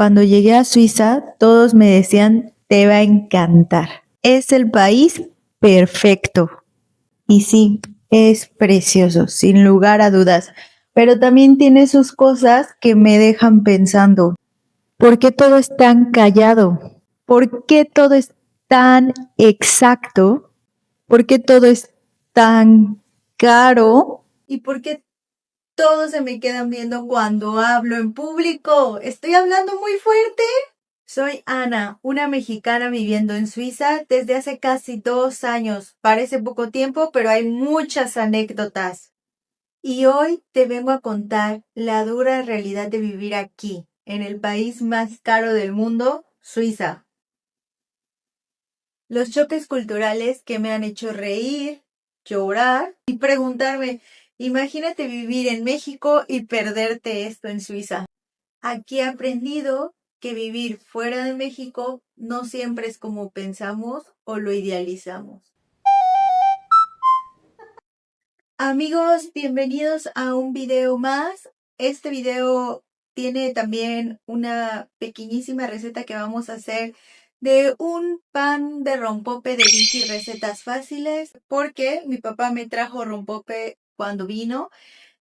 Cuando llegué a Suiza, todos me decían, te va a encantar. Es el país perfecto. Y sí, es precioso, sin lugar a dudas. Pero también tiene sus cosas que me dejan pensando. ¿Por qué todo es tan callado? ¿Por qué todo es tan exacto? ¿Por qué todo es tan caro? ¿Y por qué todos se me quedan viendo cuando hablo en público? ¿Estoy hablando muy fuerte? Soy Ana, una mexicana viviendo en Suiza desde hace casi 2 años. Parece poco tiempo, pero hay muchas anécdotas. Y hoy te vengo a contar la dura realidad de vivir aquí, en el país más caro del mundo, Suiza. Los choques culturales que me han hecho reír, llorar y preguntarme, imagínate vivir en México y perderte esto en Suiza. Aquí he aprendido que vivir fuera de México no siempre es como pensamos o lo idealizamos. Amigos, bienvenidos a un video más. Este video tiene también una pequeñísima receta que vamos a hacer de un pan de rompope de Vicky Recetas Fáciles, porque mi papá me trajo rompope cuando vino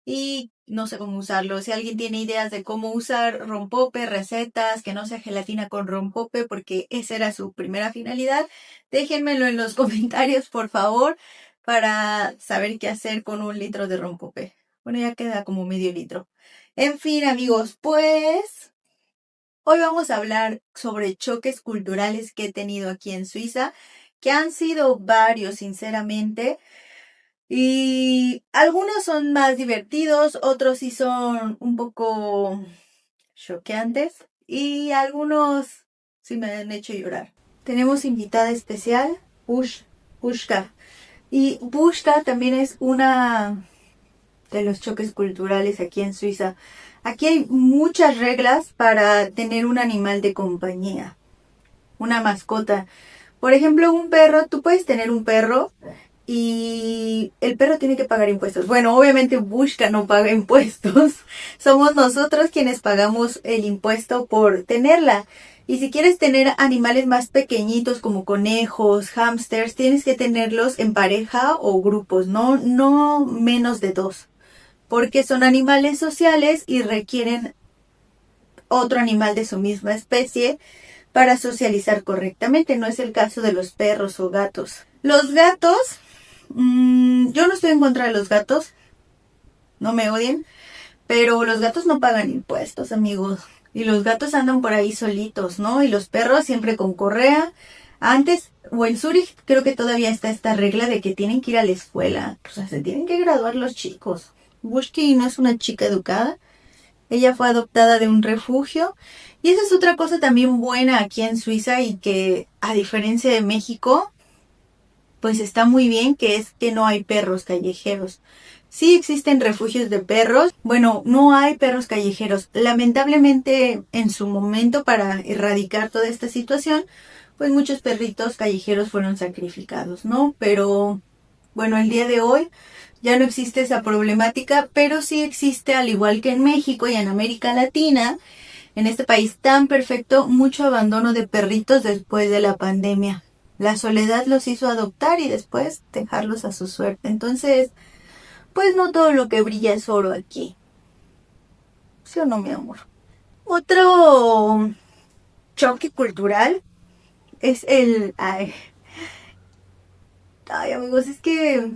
y no sé cómo usarlo. Si alguien tiene ideas de cómo usar rompope, recetas, que no sea gelatina con rompope, porque esa era su primera finalidad, déjenmelo en los comentarios, por favor, para saber qué hacer con 1 litro de rompope. Bueno, ya queda como medio litro. En fin, amigos, pues hoy vamos a hablar sobre choques culturales que he tenido aquí en Suiza, que han sido varios, sinceramente. Y algunos son más divertidos, otros sí son un poco choqueantes y algunos sí me han hecho llorar. Tenemos invitada especial, Pushka. Y Pushka también es una de los choques culturales aquí en Suiza. Aquí hay muchas reglas para tener un animal de compañía, una mascota. Por ejemplo, un perro, tú puedes tener un perro y el perro tiene que pagar impuestos. Bueno, obviamente Pushka no paga impuestos. Somos nosotros quienes pagamos el impuesto por tenerla. Y si quieres tener animales más pequeñitos como conejos, hámsters, tienes que tenerlos en pareja o grupos, no menos de 2. Porque son animales sociales y requieren otro animal de su misma especie para socializar correctamente. No es el caso de los perros o gatos. Los gatos, yo no estoy en contra de los gatos, no me odien, pero los gatos no pagan impuestos, amigos. Y los gatos andan por ahí solitos, ¿no? Y los perros siempre con correa. Antes, o en Zurich, creo que todavía está esta regla de que tienen que ir a la escuela. O sea, se tienen que graduar los chicos. Bushki no es una chica educada. Ella fue adoptada de un refugio. Y esa es otra cosa también buena aquí en Suiza y que, a diferencia de México, pues está muy bien, que es que no hay perros callejeros. Sí existen refugios de perros. Bueno, no hay perros callejeros. Lamentablemente, en su momento, para erradicar toda esta situación, pues muchos perritos callejeros fueron sacrificados, ¿no? Pero, bueno, el día de hoy ya no existe esa problemática, pero sí existe, al igual que en México y en América Latina, en este país tan perfecto, mucho abandono de perritos después de la pandemia. La soledad los hizo adoptar y después dejarlos a su suerte. Entonces, pues no todo lo que brilla es oro aquí. ¿Sí o no, mi amor? Otro choque cultural es el... Ay, amigos, es que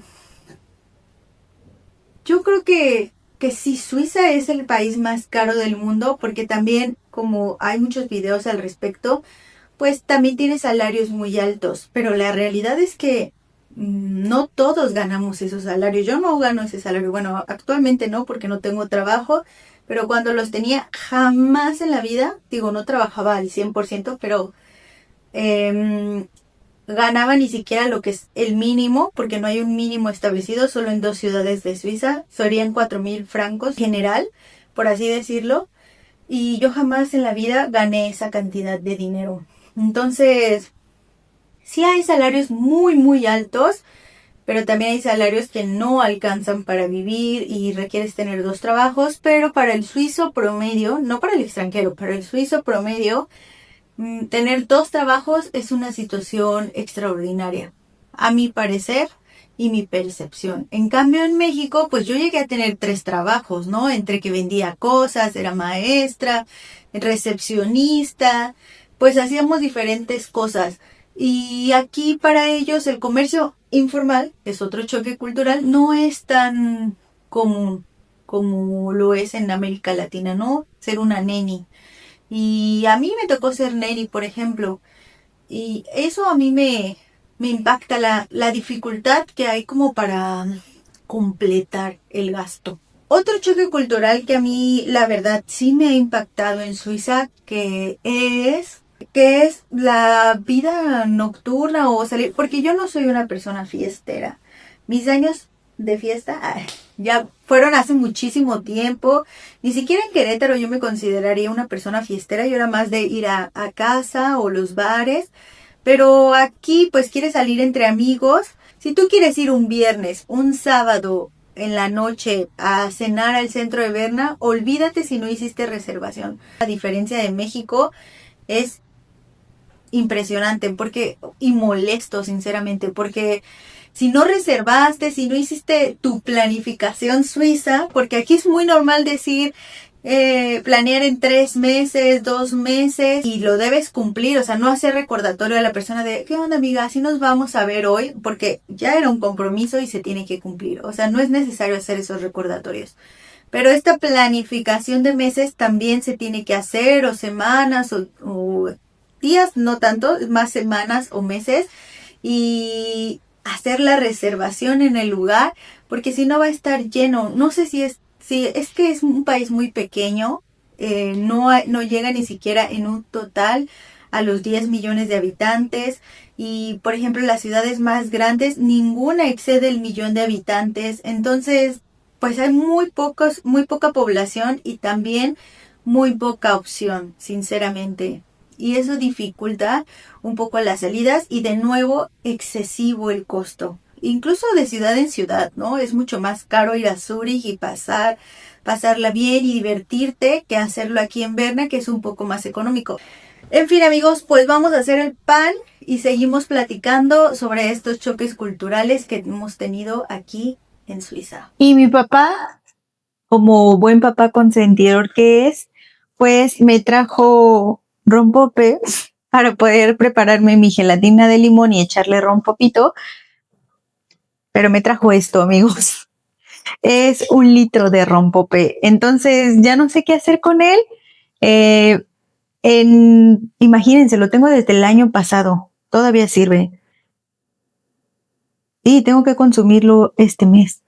yo creo que sí, Suiza es el país más caro del mundo, porque también, como hay muchos videos al respecto, pues también tiene salarios muy altos, pero la realidad es que no todos ganamos esos salarios. Yo no gano ese salario. Bueno, actualmente no, porque no tengo trabajo, pero cuando los tenía, jamás en la vida, digo, no trabajaba al 100%, pero eh, ganaba ni siquiera lo que es el mínimo, porque no hay un mínimo establecido, solo en 2 ciudades de Suiza. Serían 4.000 francos general, por así decirlo. Y yo jamás en la vida gané esa cantidad de dinero. Entonces, sí hay salarios muy, muy altos, pero también hay salarios que no alcanzan para vivir y requieres tener 2 trabajos, pero para el suizo promedio, no para el extranjero, para el suizo promedio, tener 2 trabajos es una situación extraordinaria, a mi parecer y mi percepción. En cambio, en México, pues yo llegué a tener 3 trabajos, ¿no? Entre que vendía cosas, era maestra, recepcionista, pues hacíamos diferentes cosas. Y aquí para ellos el comercio informal, que es otro choque cultural, no es tan común como lo es en América Latina, ¿no? Ser una neni. Y a mí me tocó ser neni, por ejemplo. Y eso a mí me impacta la dificultad que hay como para completar el gasto. Otro choque cultural que a mí, la verdad, sí me ha impactado en Suiza, que es la vida nocturna o salir, porque yo no soy una persona fiestera. Mis años de fiesta ya fueron hace muchísimo tiempo. Ni siquiera en Querétaro yo me consideraría una persona fiestera. Yo era más de ir a casa o los bares. Pero aquí pues quieres salir entre amigos. Si tú quieres ir un viernes, un sábado en la noche a cenar al centro de Berna, olvídate si no hiciste reservación. A diferencia de México, es impresionante y molesto sinceramente, porque si no reservaste, si no hiciste tu planificación suiza, porque aquí es muy normal decir planear en 3 meses, 2 meses, y lo debes cumplir, o sea, no hacer recordatorio a la persona de, ¿qué onda amiga? Así nos vamos a ver hoy, porque ya era un compromiso y se tiene que cumplir, o sea, no es necesario hacer esos recordatorios. Pero esta planificación de meses también se tiene que hacer, o semanas, o días, no tanto, más semanas o meses, y hacer la reservación en el lugar, porque si no va a estar lleno. No sé si es que es un país muy pequeño, no llega ni siquiera en un total a los 10 millones de habitantes. Y por ejemplo, las ciudades más grandes, ninguna excede el millón de habitantes. Entonces, pues hay muy poca población y también muy poca opción, sinceramente. Y eso dificulta un poco las salidas y de nuevo excesivo el costo. Incluso de ciudad en ciudad, ¿no? Es mucho más caro ir a Zurich y pasarla bien y divertirte que hacerlo aquí en Berna, que es un poco más económico. En fin, amigos, pues vamos a hacer el pan y seguimos platicando sobre estos choques culturales que hemos tenido aquí en Suiza. Y mi papá, como buen papá consentidor que es, pues me trajo rompope para poder prepararme mi gelatina de limón y echarle rompopito. Pero me trajo esto, amigos. Es 1 litro de rompope. Entonces ya no sé qué hacer con él. Eh, Imagínense, lo tengo desde el año pasado. Todavía sirve. Y tengo que consumirlo este mes.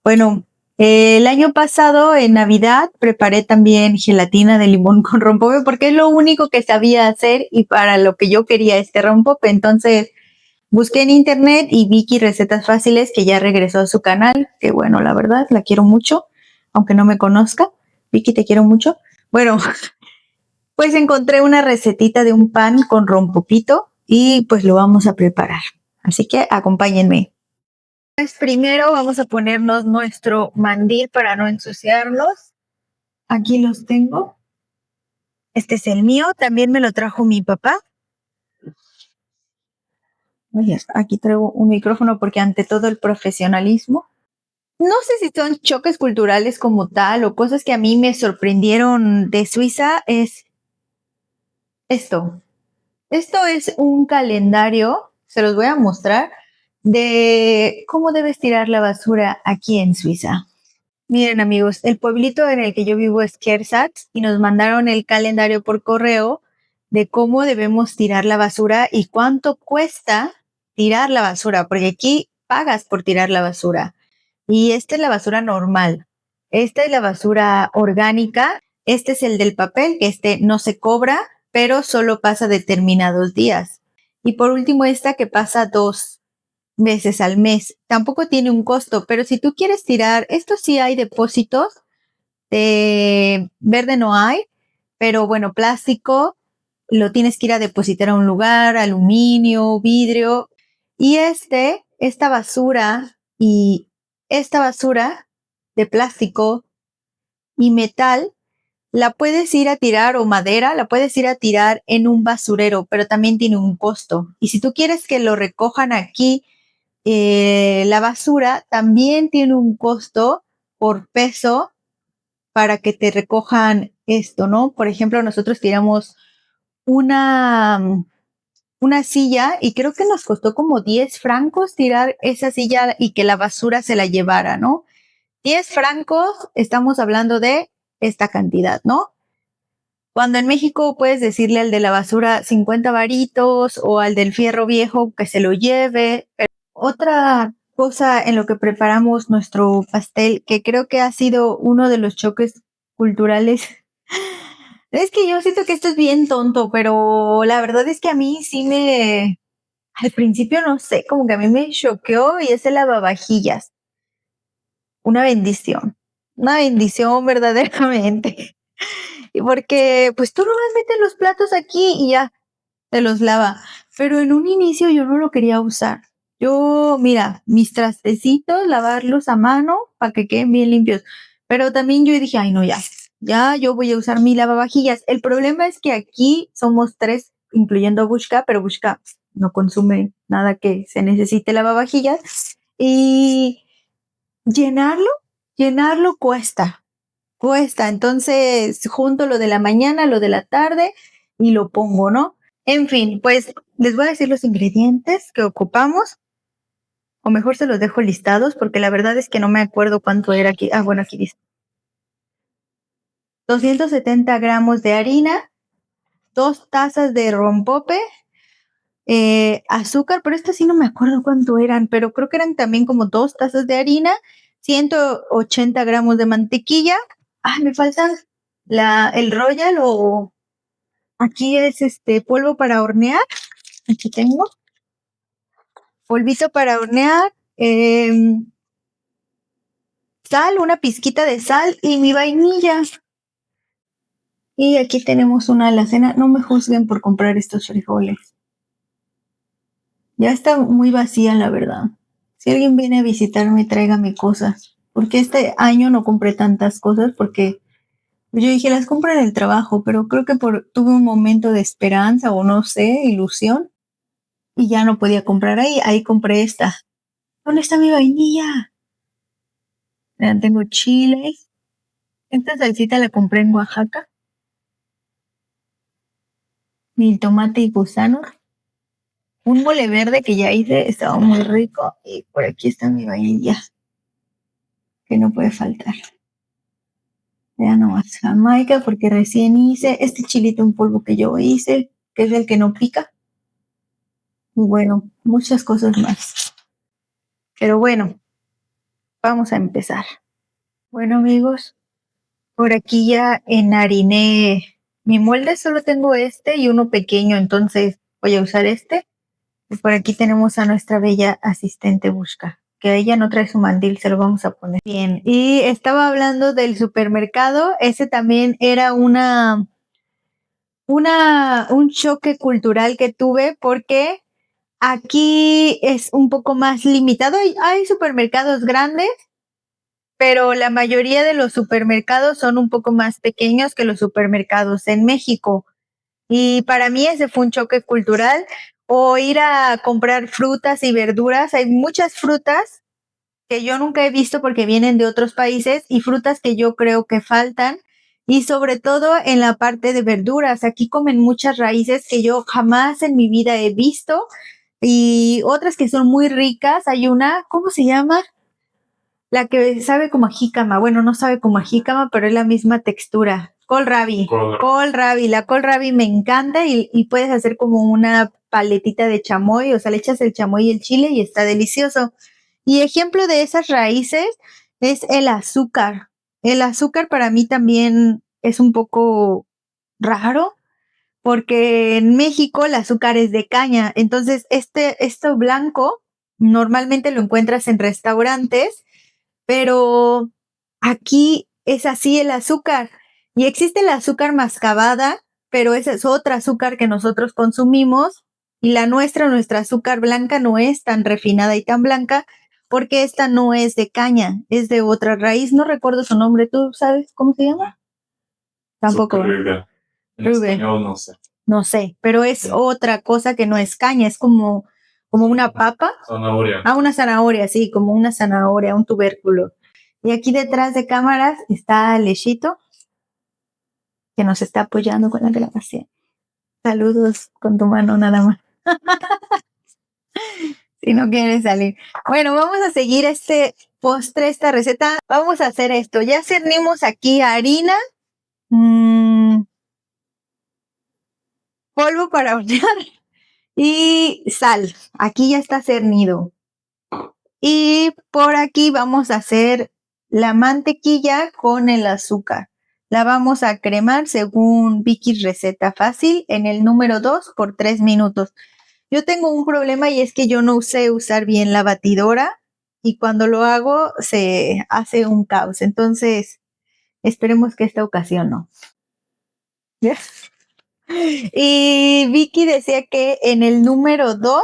Bueno, el año pasado en Navidad preparé también gelatina de limón con rompope porque es lo único que sabía hacer y para lo que yo quería este rompope. Entonces busqué en internet y Vicky Recetas Fáciles, que ya regresó a su canal, que bueno, la verdad, la quiero mucho, aunque no me conozca. Vicky, te quiero mucho. Bueno, pues encontré una recetita de un pan con rompopito y pues lo vamos a preparar. Así que acompáñenme. Pues primero vamos a ponernos nuestro mandil para no ensuciarlos. Aquí los tengo. Este es el mío, también me lo trajo mi papá. Oye, aquí traigo un micrófono porque ante todo el profesionalismo. No sé si son choques culturales como tal o cosas que a mí me sorprendieron de Suiza, es esto. Esto es un calendario, se los voy a mostrar, de cómo debes tirar la basura aquí en Suiza. Miren amigos, el pueblito en el que yo vivo es Kersatz y nos mandaron el calendario por correo de cómo debemos tirar la basura y cuánto cuesta tirar la basura, porque aquí pagas por tirar la basura. Y esta es la basura normal. Esta es la basura orgánica. Este es el del papel, que este no se cobra, pero solo pasa determinados días. Y por último, esta que pasa 2 veces al mes. Tampoco tiene un costo, pero si tú quieres tirar, esto sí hay depósitos. De verde no hay, pero bueno, plástico lo tienes que ir a depositar a un lugar, aluminio, vidrio. Y este esta basura y esta basura de plástico y metal la puedes ir a tirar, o madera, la puedes ir a tirar en un basurero, pero también tiene un costo. Y si tú quieres que lo recojan aquí, la basura también tiene un costo por peso para que te recojan esto, ¿no? Por ejemplo, nosotros tiramos una, una silla y creo que nos costó como 10 francos tirar esa silla y que la basura se la llevara, ¿no? 10 francos, estamos hablando de esta cantidad, ¿no? Cuando en México puedes decirle al de la basura 50 varitos o al del fierro viejo que se lo lleve. Otra cosa en lo que preparamos nuestro pastel, que creo que ha sido uno de los choques culturales, es que yo siento que esto es bien tonto, pero la verdad es que a mí sí al principio no sé, como que a mí me choqueó y es el lavavajillas. Una bendición verdaderamente. Y porque pues tú nomás metes los platos aquí y ya te los lava. Pero en un inicio yo no lo quería usar. Yo, mira, mis trastecitos, lavarlos a mano para que queden bien limpios. Pero también yo dije, ay no, ya yo voy a usar mi lavavajillas. El problema es que aquí somos 3, incluyendo Bushka, pero Bushka no consume nada que se necesite lavavajillas. Y llenarlo cuesta. Entonces, junto lo de la mañana, lo de la tarde y lo pongo, ¿no? En fin, pues les voy a decir los ingredientes que ocupamos, o mejor se los dejo listados porque la verdad es que no me acuerdo cuánto era aquí. Ah, bueno, aquí dice. 270 gramos de harina, 2 tazas de rompope, azúcar, pero esta sí no me acuerdo cuánto eran, pero creo que eran también como 2 tazas de harina, 180 gramos de mantequilla. Ah, me falta el Royal, o aquí es polvo para hornear. Aquí tengo polvito para hornear, sal, una pizquita de sal y mi vainilla. Y aquí tenemos una alacena. No me juzguen por comprar estos frijoles. Ya está muy vacía, la verdad. Si alguien viene a visitarme, tráigame cosas. Porque este año no compré tantas cosas porque yo dije, las compro en el trabajo, pero creo que tuve un momento de esperanza o no sé, ilusión, y ya no podía comprar ahí. Ahí compré esta. ¿Dónde está mi vainilla? Vean, tengo chiles. Esta salsita la compré en Oaxaca. Mi tomate y gusano. Un mole verde que ya hice, estaba muy rico. Y por aquí está mi vainilla, que no puede faltar. Vean nomás, Jamaica, porque recién hice este chilito en polvo que yo hice, que es el que no pica. Y bueno, muchas cosas más. Pero bueno, vamos a empezar. Bueno, amigos, por aquí ya enhariné mi molde. Solo tengo este y uno pequeño, entonces voy a usar este. Y por aquí tenemos a nuestra bella asistente Bushka, que ella no trae su mandil, se lo vamos a poner. Bien, y estaba hablando del supermercado. Ese también era un choque cultural que tuve porque aquí es un poco más limitado. Hay supermercados grandes, pero la mayoría de los supermercados son un poco más pequeños que los supermercados en México. Y para mí ese fue un choque cultural. O ir a comprar frutas y verduras. Hay muchas frutas que yo nunca he visto porque vienen de otros países y frutas que yo creo que faltan. Y sobre todo en la parte de verduras. Aquí comen muchas raíces que yo jamás en mi vida he visto y otras que son muy ricas. Hay una, ¿cómo se llama? La que sabe como a jícama. Bueno, no sabe como a jícama, pero es la misma textura. Kohlrabi. Kohlrabi. La kohlrabi me encanta y puedes hacer como una paletita de chamoy. O sea, le echas el chamoy y el chile y está delicioso. Y ejemplo de esas raíces es el azúcar. El azúcar para mí también es un poco raro porque en México el azúcar es de caña. Entonces, esto blanco normalmente lo encuentras en restaurantes, pero aquí es así el azúcar. Y existe el azúcar mascabada, pero ese es otro azúcar que nosotros consumimos Y nuestra azúcar blanca no es tan refinada y tan blanca porque esta no es de caña, es de otra raíz. No recuerdo su nombre. ¿Tú sabes cómo se llama? Tampoco. Rubia. En español no sé. No sé, pero es otra cosa que no es caña, es como una papa. Zanahoria. Una zanahoria, sí, como una zanahoria, un tubérculo. Y aquí detrás de cámaras está Lechito, que nos está apoyando con la grabación. Saludos con tu mano nada más. Si no quieres salir. Bueno, vamos a seguir este postre, esta receta. Vamos a hacer esto. Ya cernimos aquí harina, polvo para hornear y sal. Aquí ya está cernido. Y por aquí vamos a hacer la mantequilla con el azúcar. La vamos a cremar según Vicky's receta fácil en el número 2 por 3 minutos. Yo tengo un problema y es que yo no sé usar bien la batidora y cuando lo hago se hace un caos. Entonces, esperemos que esta ocasión no. Y Vicky decía que en el número 2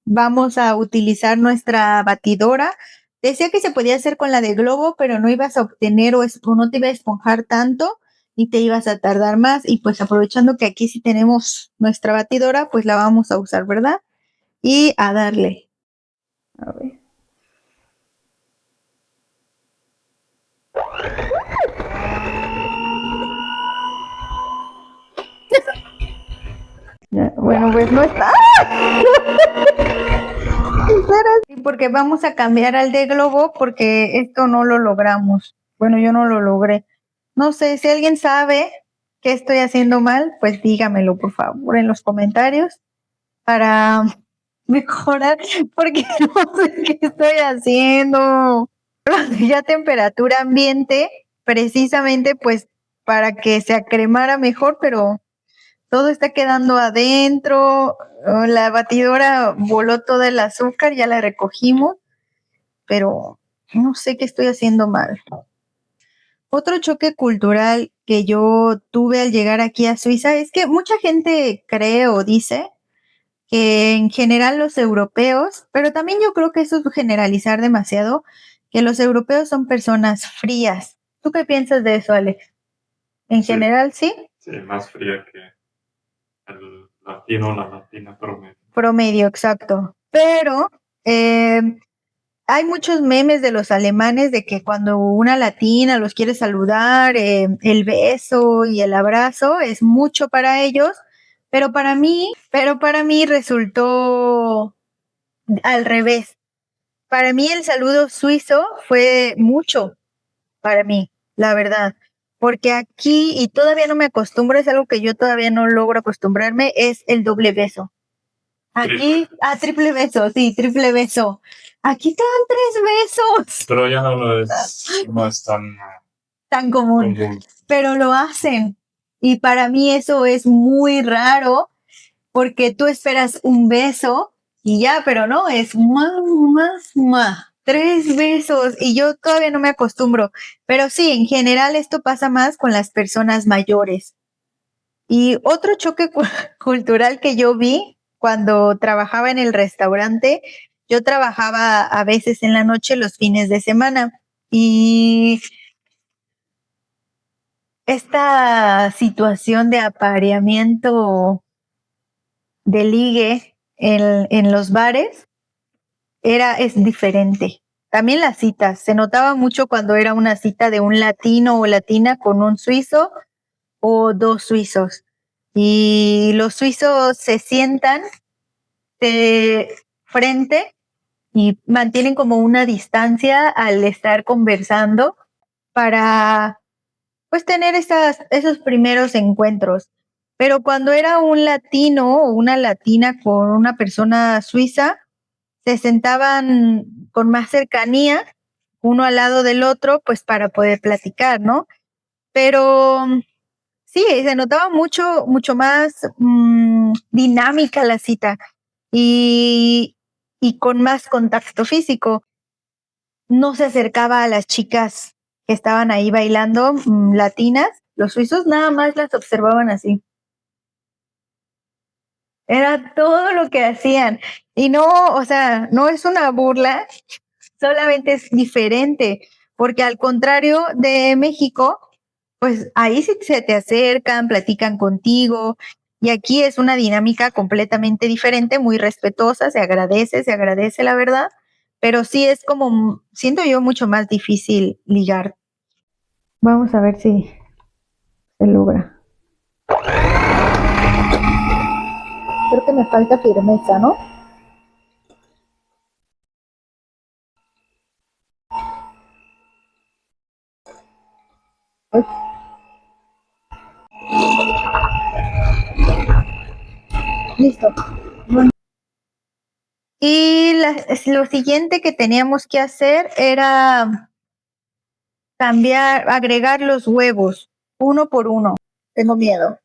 vamos a utilizar nuestra batidora. Decía que se podía hacer con la de globo, pero no ibas a obtener o no te iba a esponjar tanto y te ibas a tardar más. Y pues aprovechando que aquí sí tenemos nuestra batidora, pues la vamos a usar, ¿verdad? Y a darle. A ver. Bueno, pues no está. Porque vamos a cambiar al de globo porque esto no lo logramos. Bueno, yo no lo logré. No sé, si alguien sabe qué estoy haciendo mal, pues dígamelo por favor en los comentarios para mejorar, porque no sé qué estoy haciendo. Ya temperatura ambiente, precisamente pues para que se acremara mejor, pero todo está quedando adentro. La batidora voló todo el azúcar, ya la recogimos, pero no sé qué estoy haciendo mal. Otro choque cultural que yo tuve al llegar aquí a Suiza es que mucha gente cree o dice que en general los europeos, pero también yo creo que eso es generalizar demasiado, que los europeos son personas frías. ¿Tú qué piensas de eso, Alex? En general, ¿sí? Sí, más fría que el latino, la latina promedio. Promedio, exacto. Pero hay muchos memes de los alemanes de que cuando una latina los quiere saludar, el beso y el abrazo es mucho para ellos, pero para mí resultó al revés. Para mí el saludo suizo fue mucho para mí, la verdad. Porque aquí, y todavía no me acostumbro, es algo que yo todavía no logro acostumbrarme, es el doble beso. Aquí, triple beso, sí, triple beso. Aquí te dan 3 besos. Pero ya no es tan común. Pero lo hacen. Y para mí eso es muy raro porque tú esperas un beso y ya, pero no, es más. 3 besos y yo todavía no me acostumbro. Pero sí, en general esto pasa más con las personas mayores. Y otro choque cultural que yo vi cuando trabajaba en el restaurante, yo trabajaba a veces en la noche los fines de semana y esta situación de apareamiento de ligue en los bares es diferente. También las citas, se notaba mucho cuando era una cita de un latino o latina con un suizo o 2 suizos. Y los suizos se sientan de frente y mantienen como una distancia al estar conversando para pues tener esos primeros encuentros. Pero cuando era un latino o una latina con una persona suiza, se sentaban con más cercanía, uno al lado del otro, pues para poder platicar, ¿no? Pero sí, se notaba mucho más dinámica la cita y con más contacto físico. No se acercaba a las chicas que estaban ahí bailando, latinas. Los suizos nada más las observaban así. Era todo lo que hacían. Y no, o sea, no es una burla, solamente es diferente, porque al contrario de México, pues ahí sí se te acercan, platican contigo, y aquí es una dinámica completamente diferente, muy respetuosa, se agradece la verdad, pero sí es como, siento yo, mucho más difícil ligar. Vamos a ver si se logra. Creo que me falta firmeza, ¿no? Pues, listo. Y lo siguiente que teníamos que hacer era cambiar, agregar los huevos, uno por uno. Tengo miedo.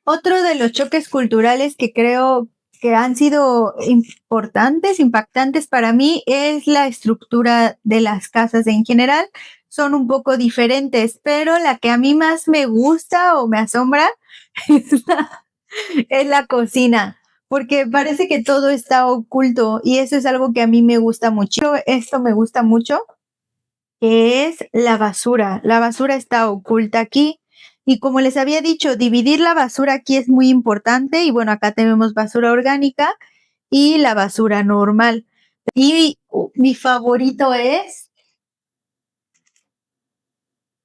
Otro de los choques culturales que creo que han sido importantes, impactantes para mí, es la estructura de las casas en general. Son un poco diferentes, pero la que a mí más me gusta o me asombra es la cocina, porque parece que todo está oculto y eso es algo que a mí me gusta mucho. Esto me gusta mucho, que es la basura. La basura está oculta aquí. Y como les había dicho, dividir la basura aquí es muy importante. Y bueno, acá tenemos basura orgánica y la basura normal. Y mi favorito es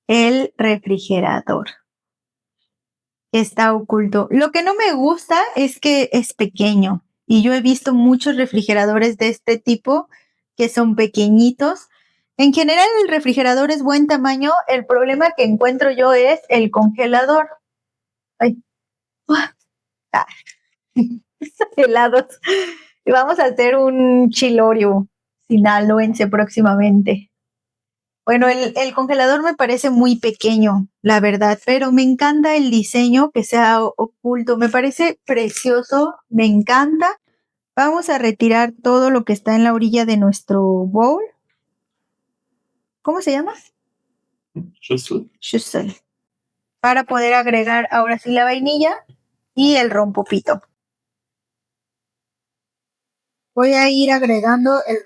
el refrigerador. Está oculto. Lo que no me gusta es que es pequeño. Y yo he visto muchos refrigeradores de este tipo que son pequeñitos. En general el refrigerador es buen tamaño. El problema que encuentro yo es el congelador. Ay, ah, helados. Vamos a hacer un chilorio sinaloense próximamente. Bueno, el congelador me parece muy pequeño, la verdad, pero me encanta el diseño que sea oculto. Me parece precioso, me encanta. Vamos a retirar todo lo que está en la orilla de nuestro bowl. ¿Cómo se llama? Schüssel. Para poder agregar ahora sí la vainilla y el rompopito. Voy a ir agregando el...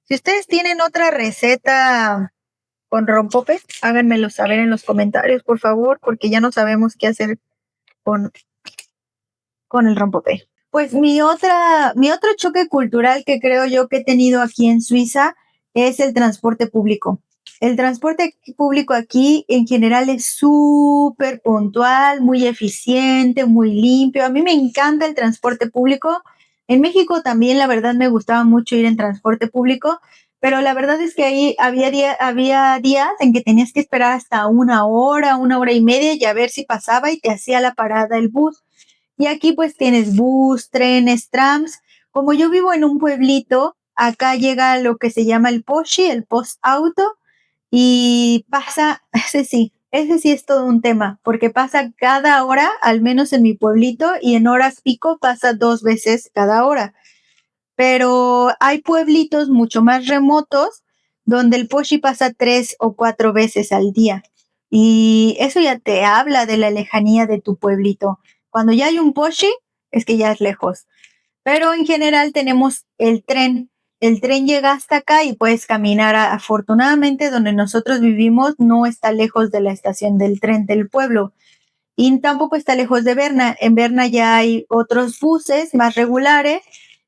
Si ustedes tienen otra receta con rompope, háganmelo saber en los comentarios, por favor, porque ya no sabemos qué hacer con el rompope. Pues mi otro choque cultural que creo yo que he tenido aquí en Suiza es el transporte público. El transporte público aquí en general es súper puntual, muy eficiente, muy limpio. A mí me encanta el transporte público. En México también, la verdad, me gustaba mucho ir en transporte público, pero la verdad es que ahí había días en que tenías que esperar hasta una hora y media y a ver si pasaba y te hacía la parada el bus. Y aquí pues tienes bus, trenes, trams. Como yo vivo en un pueblito, acá llega lo que se llama el POSHI, el post auto, y pasa, ese sí es todo un tema, porque pasa cada hora, al menos en mi pueblito, y en horas pico pasa 2 veces cada hora. Pero hay pueblitos mucho más remotos donde el POSHI pasa 3 o 4 veces al día. Y eso ya te habla de la lejanía de tu pueblito. Cuando ya hay un POSHI, es que ya es lejos. Pero en general tenemos el tren. El tren llega hasta acá y puedes caminar. Afortunadamente, donde nosotros vivimos no está lejos de la estación del tren del pueblo. Y tampoco está lejos de Berna. En Berna ya hay otros buses más regulares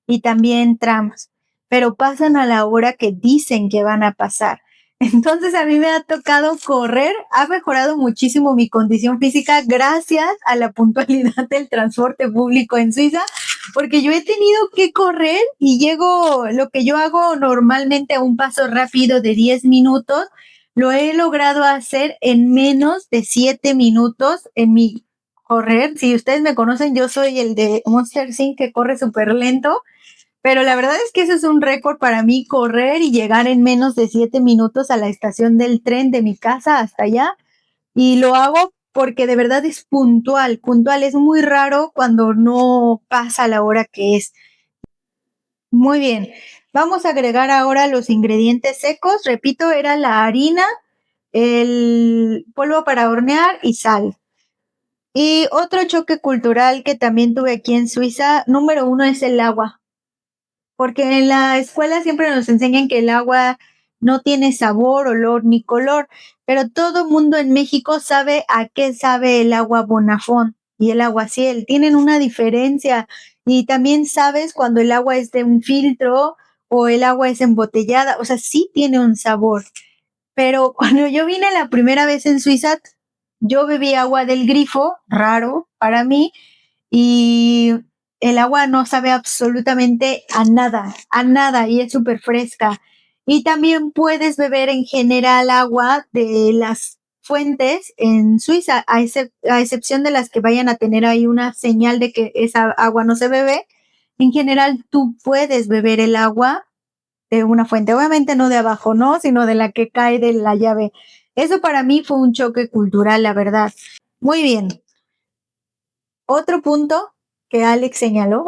y también trams, pero pasan a la hora que dicen que van a pasar. Entonces a mí me ha tocado correr, ha mejorado muchísimo mi condición física gracias a la puntualidad del transporte público en Suiza, porque yo he tenido que correr y llego, lo que yo hago normalmente a un paso rápido de 10 minutos, lo he logrado hacer en menos de 7 minutos en mi correr. Si ustedes me conocen, yo soy el de Monster Inc. que corre súper lento, pero la verdad es que eso es un récord para mí, correr y llegar en menos de 7 minutos a la estación del tren de mi casa hasta allá. Y lo hago porque de verdad es puntual, puntual. Es muy raro cuando no pasa la hora que es. Muy bien. Vamos a agregar ahora los ingredientes secos. Repito, era la harina, el polvo para hornear y sal. Y otro choque cultural que también tuve aquí en Suiza, número 1 es el agua, porque en la escuela siempre nos enseñan que el agua no tiene sabor, olor ni color, pero todo mundo en México sabe a qué sabe el agua Bonafont y el agua Ciel. Tienen una diferencia y también sabes cuando el agua es de un filtro o el agua es embotellada, o sea, sí tiene un sabor. Pero cuando yo vine la primera vez en Suiza, yo bebí agua del grifo, raro para mí, y el agua no sabe absolutamente a nada, y es súper fresca. Y también puedes beber en general agua de las fuentes en Suiza, a excepción de las que vayan a tener ahí una señal de que esa agua no se bebe. En general, tú puedes beber el agua de una fuente, obviamente no de abajo, ¿no? Sino de la que cae de la llave. Eso para mí fue un choque cultural, la verdad. Muy bien. Otro punto que Alex señaló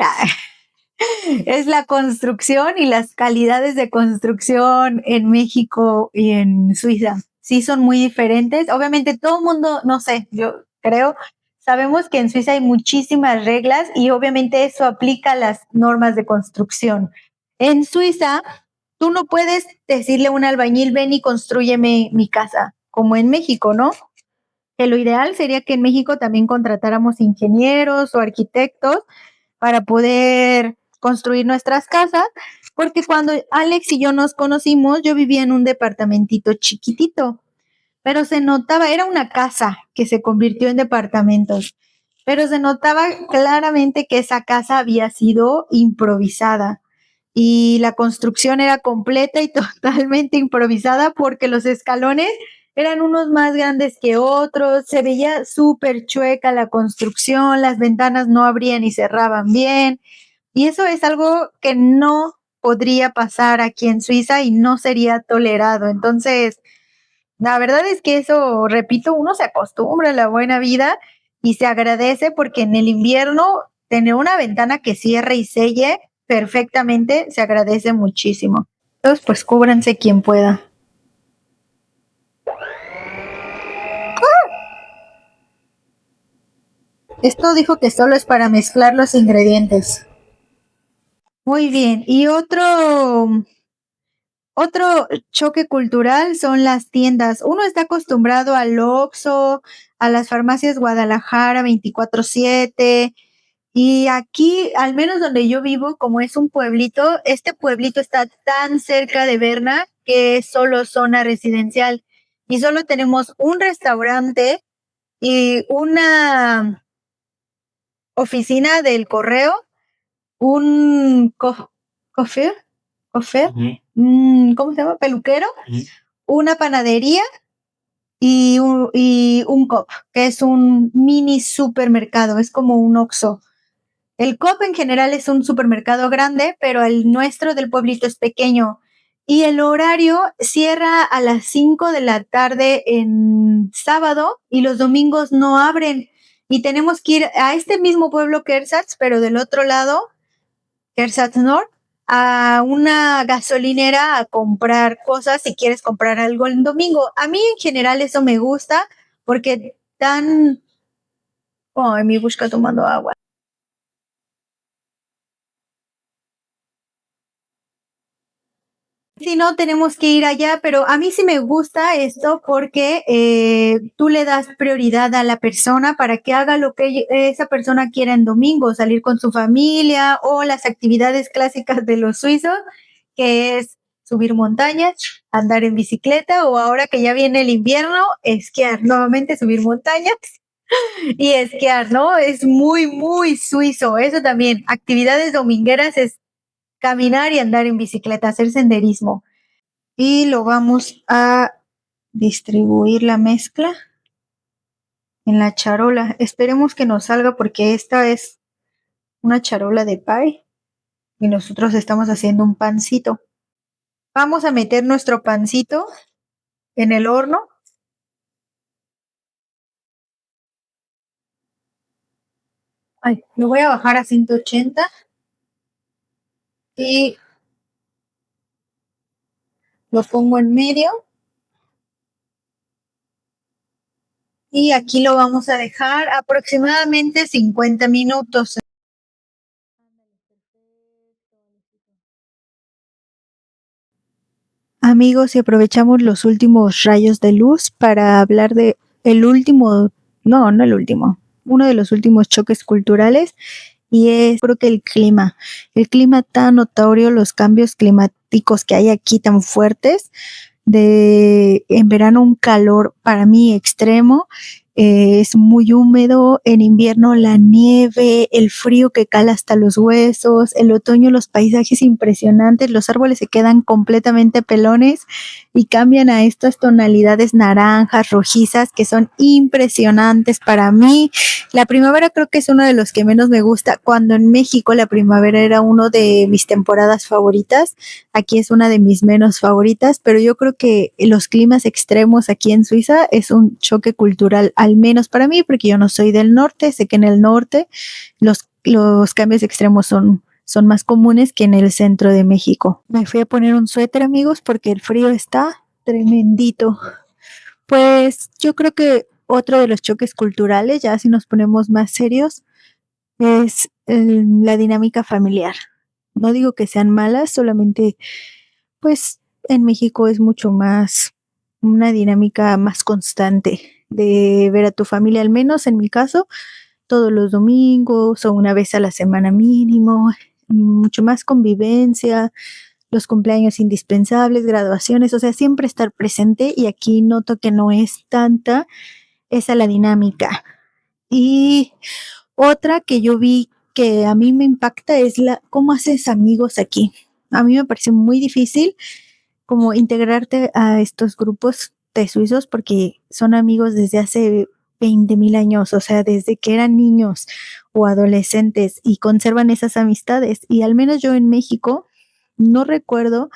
es la construcción y las calidades de construcción en México y en Suiza. Sí son muy diferentes. Obviamente todo el mundo, no sé, yo creo, sabemos que en Suiza hay muchísimas reglas y obviamente eso aplica a las normas de construcción. En Suiza, tú no puedes decirle a un albañil, ven y construyeme mi casa, como en México, ¿no? Que lo ideal sería que en México también contratáramos ingenieros o arquitectos para poder construir nuestras casas, porque cuando Alex y yo nos conocimos, yo vivía en un departamentito chiquitito, pero se notaba, era una casa que se convirtió en departamentos, pero se notaba claramente que esa casa había sido improvisada y la construcción era completa y totalmente improvisada porque los escalones eran unos más grandes que otros, se veía súper chueca la construcción, las ventanas no abrían y cerraban bien, y eso es algo que no podría pasar aquí en Suiza y no sería tolerado. Entonces, la verdad es que eso, repito, uno se acostumbra a la buena vida y se agradece porque en el invierno tener una ventana que cierre y selle perfectamente se agradece muchísimo. Entonces, pues cúbranse quien pueda. Esto dijo que solo es para mezclar los ingredientes. Muy bien. Y otro choque cultural son las tiendas. Uno está acostumbrado al Oxxo, a las farmacias Guadalajara 24/7, y aquí, al menos donde yo vivo, como es un pueblito, este pueblito está tan cerca de Berna que es solo zona residencial y solo tenemos un restaurante y una oficina del correo, un cofer, ¿cómo se llama? Peluquero, una panadería y un COP, que es un mini supermercado, es como un Oxxo. El COP en general es un supermercado grande, pero el nuestro del pueblito es pequeño. Y el horario cierra a las 5 de la tarde en sábado y los domingos no abren. Y tenemos que ir a este mismo pueblo que Ersatz, pero del otro lado, Ersatz Nord, a una gasolinera a comprar cosas si quieres comprar algo el domingo. A mí en general eso me gusta porque tan... Oh, mi busca tomando agua. Si no, tenemos que ir allá, pero a mí sí me gusta esto porque tú le das prioridad a la persona para que haga lo que esa persona quiera en domingo, salir con su familia o las actividades clásicas de los suizos, que es subir montañas, andar en bicicleta o ahora que ya viene el invierno, esquiar, nuevamente subir montañas y esquiar, ¿no? Es muy, muy suizo. Eso también, actividades domingueras es caminar y andar en bicicleta, hacer senderismo. Y lo vamos a distribuir la mezcla en la charola. Esperemos que nos salga porque esta es una charola de pie y nosotros estamos haciendo un pancito. Vamos a meter nuestro pancito en el horno. Ay, lo voy a bajar a 180 Y lo pongo en medio. Y aquí lo vamos a dejar aproximadamente 50 minutos. Amigos, y aprovechamos los últimos rayos de luz para hablar de el último, no el último, uno de los últimos choques culturales, y es creo que el clima tan notorio, los cambios climáticos que hay aquí tan fuertes, de en verano un calor para mí extremo, es muy húmedo, en invierno la nieve, el frío que cala hasta los huesos, el otoño los paisajes impresionantes, los árboles se quedan completamente pelones y cambian a estas tonalidades naranjas, rojizas, que son impresionantes para mí. La primavera creo que es uno de los que menos me gusta, cuando en México la primavera era uno de mis temporadas favoritas. Aquí es una de mis menos favoritas, pero yo creo que los climas extremos aquí en Suiza es un choque cultural, al menos para mí, porque yo no soy del norte. Sé que en el norte los cambios extremos son más comunes que en el centro de México. Me fui a poner un suéter, amigos, porque el frío está tremendito. Pues yo creo que otro de los choques culturales, ya si nos ponemos más serios, es la dinámica familiar. No digo que sean malas, solamente pues en México es mucho más una dinámica más constante de ver a tu familia, al menos en mi caso, todos los domingos o una vez a la semana mínimo, mucho más convivencia, los cumpleaños indispensables, graduaciones, o sea, siempre estar presente, y aquí noto que no es tanta esa la dinámica. Y otra que yo vi que a mí me impacta es cómo haces amigos aquí. A mí me parece muy difícil como integrarte a estos grupos de suizos porque son amigos desde hace 20.000 años, o sea, desde que eran niños o adolescentes, y conservan esas amistades. Y al menos yo en México no recuerdo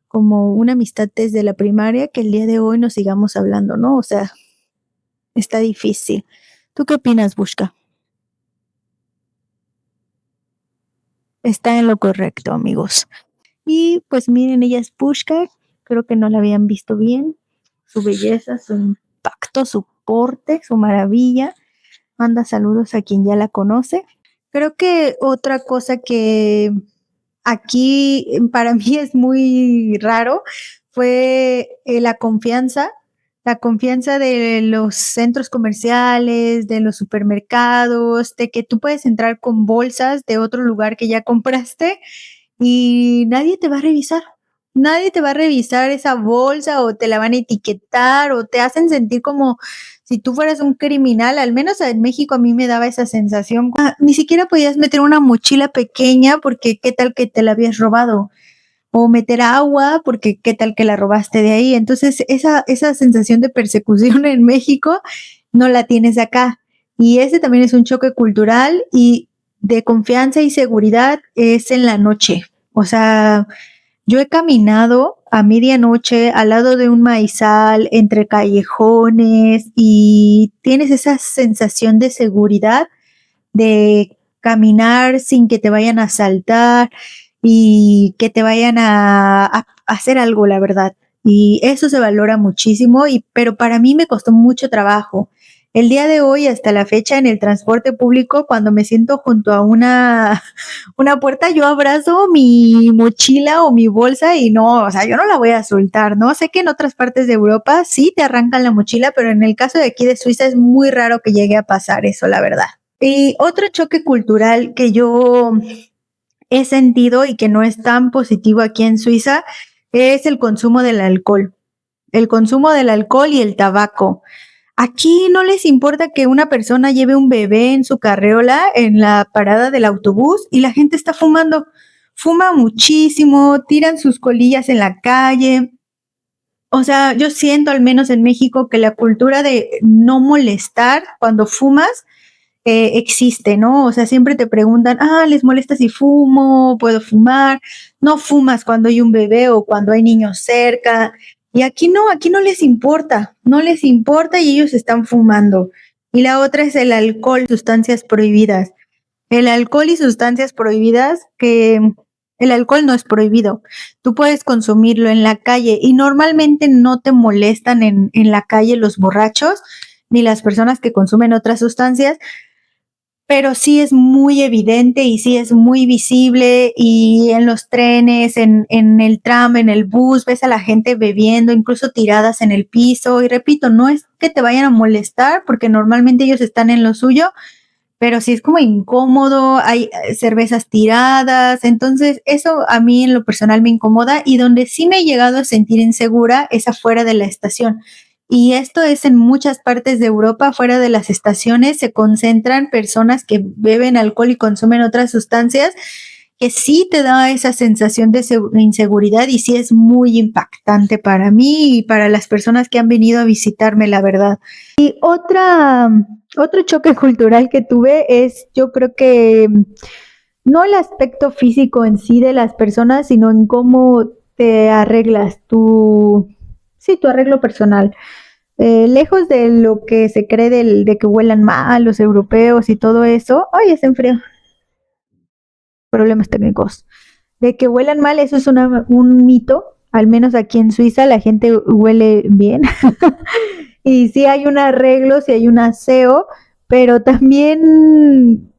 como una amistad desde la primaria que el día de hoy nos sigamos hablando, ¿no? O sea, está difícil. ¿Tú qué opinas, Bushka? Está en lo correcto, amigos. Y pues miren, ella es Pushka, creo que no la habían visto bien, su belleza, su impacto, su porte, su maravilla. Manda saludos a quien ya la conoce. Creo que otra cosa que aquí para mí es muy raro fue la confianza de los centros comerciales, de los supermercados, de que tú puedes entrar con bolsas de otro lugar que ya compraste y nadie te va a revisar. Nadie te va a revisar esa bolsa, o te la van a etiquetar, o te hacen sentir como si tú fueras un criminal. Al menos en México a mí me daba esa sensación. Ni siquiera podías meter una mochila pequeña porque qué tal que te la habías robado, o meter agua porque qué tal que la robaste de ahí. Entonces esa sensación de persecución en México no la tienes acá. Y ese también es un choque cultural y de confianza y seguridad es en la noche. O sea, yo he caminado a medianoche al lado de un maizal, entre callejones, y tienes esa sensación de seguridad, de caminar sin que te vayan a asaltar y que te vayan a hacer algo, la verdad. Y eso se valora muchísimo, pero para mí me costó mucho trabajo. El día de hoy, hasta la fecha, en el transporte público, cuando me siento junto a una puerta, yo abrazo mi mochila o mi bolsa y no, o sea, yo no la voy a soltar, ¿no? Sé que en otras partes de Europa sí te arrancan la mochila, pero en el caso de aquí de Suiza es muy raro que llegue a pasar eso, la verdad. Y otro choque cultural que yo he sentido y que no es tan positivo aquí en Suiza es el consumo del alcohol. El consumo del alcohol y el tabaco. Aquí no les importa que una persona lleve un bebé en su carreola en la parada del autobús y la gente está fumando. Fuma muchísimo, tiran sus colillas en la calle. O sea, yo siento al menos en México que la cultura de no molestar cuando fumas existe, ¿no? O sea, siempre te preguntan, ¿les molesta si fumo? ¿Puedo fumar? No fumas cuando hay un bebé o cuando hay niños cerca. Y aquí no les importa, no les importa y ellos están fumando. Y la otra es el alcohol, sustancias prohibidas. El alcohol y sustancias prohibidas, que el alcohol no es prohibido. Tú puedes consumirlo en la calle y normalmente no te molestan en la calle los borrachos ni las personas que consumen otras sustancias, pero sí es muy evidente y sí es muy visible y en los trenes, en el tram, en el bus, ves a la gente bebiendo, incluso tiradas en el piso. Y repito, no es que te vayan a molestar porque normalmente ellos están en lo suyo, pero sí es como incómodo, hay cervezas tiradas, entonces eso a mí en lo personal me incomoda y donde sí me he llegado a sentir insegura es afuera de la estación. Y esto es en muchas partes de Europa, fuera de las estaciones se concentran personas que beben alcohol y consumen otras sustancias, que sí te da esa sensación de inseguridad y sí es muy impactante para mí y para las personas que han venido a visitarme, la verdad. Y otro choque cultural que tuve es, yo creo que no el aspecto físico en sí de las personas, sino en cómo te arreglas sí, tu arreglo personal. Lejos de lo que se cree de que huelan mal los europeos y todo eso, ay, se enfrió, problemas técnicos, de que huelan mal, eso es un mito, al menos aquí en Suiza la gente huele bien. Y sí hay un arreglo, sí hay un aseo, pero también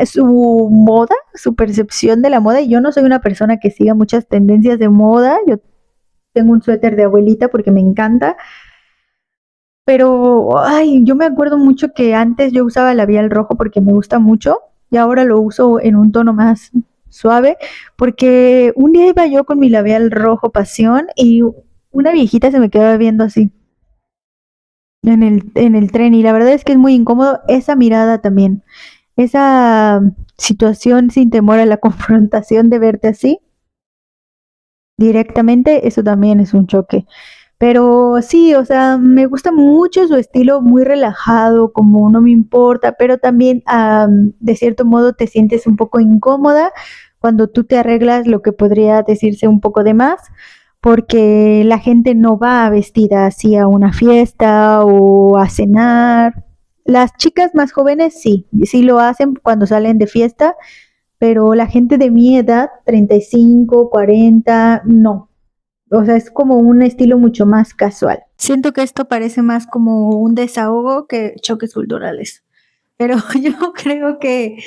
su moda, su percepción de la moda. Y yo no soy una persona que siga muchas tendencias de moda. Yo tengo un suéter de abuelita porque me encanta. Pero, ay, yo me acuerdo mucho que antes yo usaba labial rojo porque me gusta mucho y ahora lo uso en un tono más suave porque un día iba yo con mi labial rojo pasión y una viejita se me quedaba viendo así en el tren y la verdad es que es muy incómodo esa mirada también, esa situación sin temor a la confrontación de verte así directamente, eso también es un choque. Pero sí, o sea, me gusta mucho su estilo muy relajado, como no me importa, pero también de cierto modo te sientes un poco incómoda cuando tú te arreglas lo que podría decirse un poco de más, porque la gente no va vestida así a una fiesta o a cenar. Las chicas más jóvenes sí, sí lo hacen cuando salen de fiesta, pero la gente de mi edad, 35, 40, no. O sea, es como un estilo mucho más casual. Siento que esto parece más como un desahogo que choques culturales. Pero yo creo que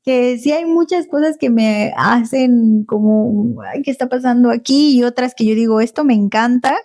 sí hay muchas cosas que me hacen como, ay, ¿qué está pasando aquí? Y otras que yo digo, esto me encanta,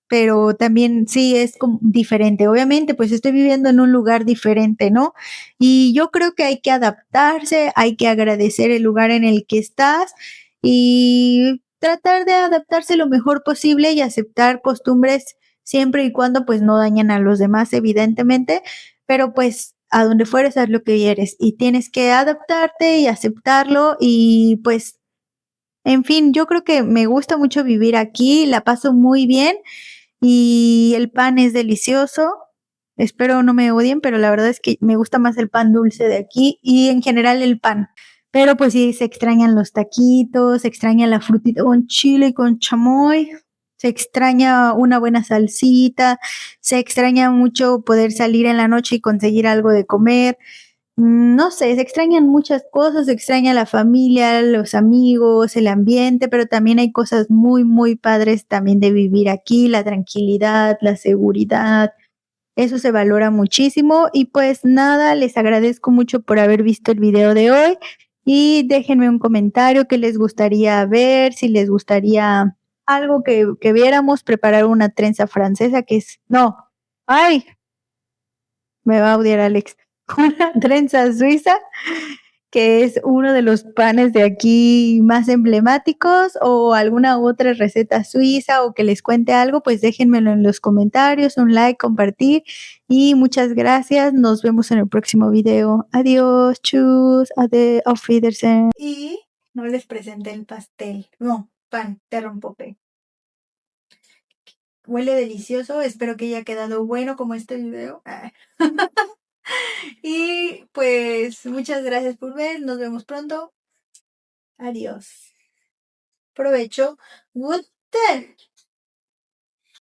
pero también sí es como diferente. Obviamente, pues estoy viviendo en un lugar diferente, ¿no? Y yo creo que hay que adaptarse, hay que agradecer el lugar en el que estás y tratar de adaptarse lo mejor posible y aceptar costumbres siempre y cuando pues no dañen a los demás, evidentemente, pero pues a donde fueres haz lo que quieres y tienes que adaptarte y aceptarlo y pues, en fin, yo creo que me gusta mucho vivir aquí, la paso muy bien y el pan es delicioso. Espero no me odien, pero la verdad es que me gusta más el pan dulce de aquí y en general el pan. Pero pues sí, se extrañan los taquitos, se extraña la frutita con chile y con chamoy, se extraña una buena salsita, se extraña mucho poder salir en la noche y conseguir algo de comer. No sé, se extrañan muchas cosas, se extraña la familia, los amigos, el ambiente, pero también hay cosas muy, muy padres también de vivir aquí, la tranquilidad, la seguridad, eso se valora muchísimo y pues nada, les agradezco mucho por haber visto el video de hoy y déjenme un comentario qué les gustaría ver, si les gustaría algo que viéramos, preparar una trenza francesa que es, no, ay, me va a odiar Alex, una trenza suiza que es uno de los panes de aquí más emblemáticos o alguna otra receta suiza o que les cuente algo, pues déjenmelo en los comentarios, un like, compartir y muchas gracias. Nos vemos en el próximo video. Adiós, tschüss, auf Wiedersehen. Y no les presenté el pastel, no, pan, te rompo. Huele delicioso, espero que haya quedado bueno como este video. Y pues muchas gracias por ver, nos vemos pronto. Adiós. Provecho. Guten.